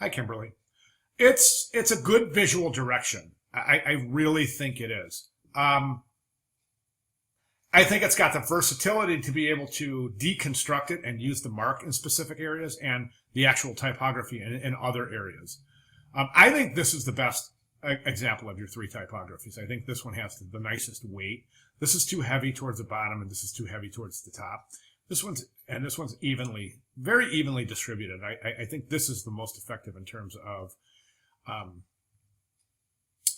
Hi, Kimberly. It's a good visual direction. I really think it is. I think it's got the versatility to be able to deconstruct it and use the mark in specific areas and the actual typography in other areas. I think this is the best example of your three typographies. I think this one has the nicest weight. This is too heavy towards the bottom, and this is too heavy towards the top. This one's very evenly distributed. I think this is the most effective in terms of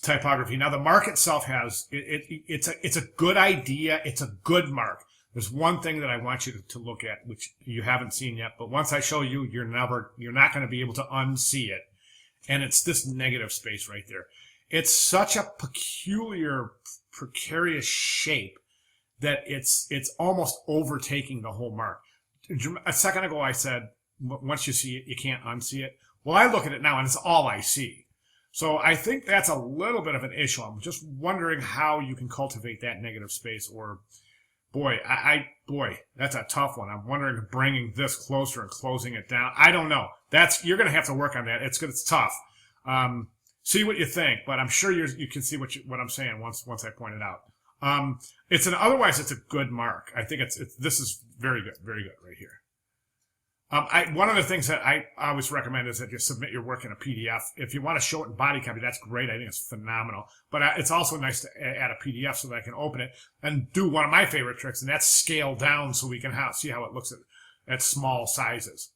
typography. Now the mark itself it's a good idea. It's a good mark. There's one thing that I want you to look at, which you haven't seen yet, but once I show you, you're not going to be able to unsee it. And it's this negative space right there. It's such a peculiar, precarious shape that it's almost overtaking the whole mark. A second ago I said, once you see it, you can't unsee it. Well, I look at it now and it's all I see. So I think that's a little bit of an issue. I'm just wondering how you can cultivate that negative space. Or, boy, that's a tough one. I'm wondering if bringing this closer and closing it down. I don't know. You're going to have to work on that. It's tough. See what you think, but I'm sure you can see what I'm saying once I point it out. Otherwise it's a good mark. I think this is very good right here. One of the things that I always recommend is that you submit your work in a PDF. If you want to show it in body copy, that's great. I think it's phenomenal. But it's also nice to add a PDF so that I can open it and do one of my favorite tricks, and that's scale down so we can see how it looks at small sizes.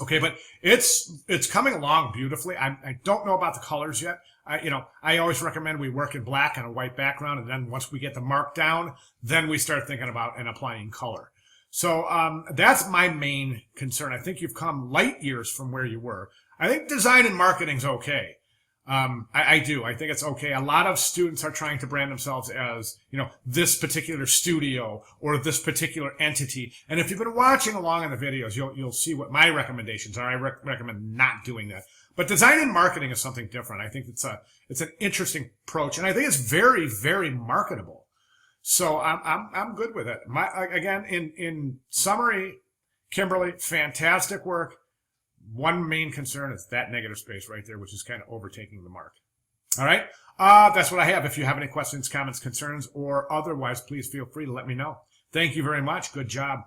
Okay, but it's coming along beautifully. I don't know about the colors yet. I always recommend we work in black on a white background, and then once we get the mark down, then we start thinking about and applying color. So that's my main concern. I think you've come light years from where you were. I think design and marketing's okay. I do. I think it's okay. A lot of students are trying to brand themselves as, this particular studio or this particular entity. And if you've been watching along in the videos, you'll see what my recommendations are. I recommend not doing that. But design and marketing is something different. I think it's an interesting approach, and I think it's very, very marketable. So I'm good with it. Again, in summary, Kimberly, fantastic work. One main concern is that negative space right there, which is kind of overtaking the mark. All right. That's what I have. If you have any questions, comments, concerns, or otherwise, please feel free to let me know. Thank you very much. Good job.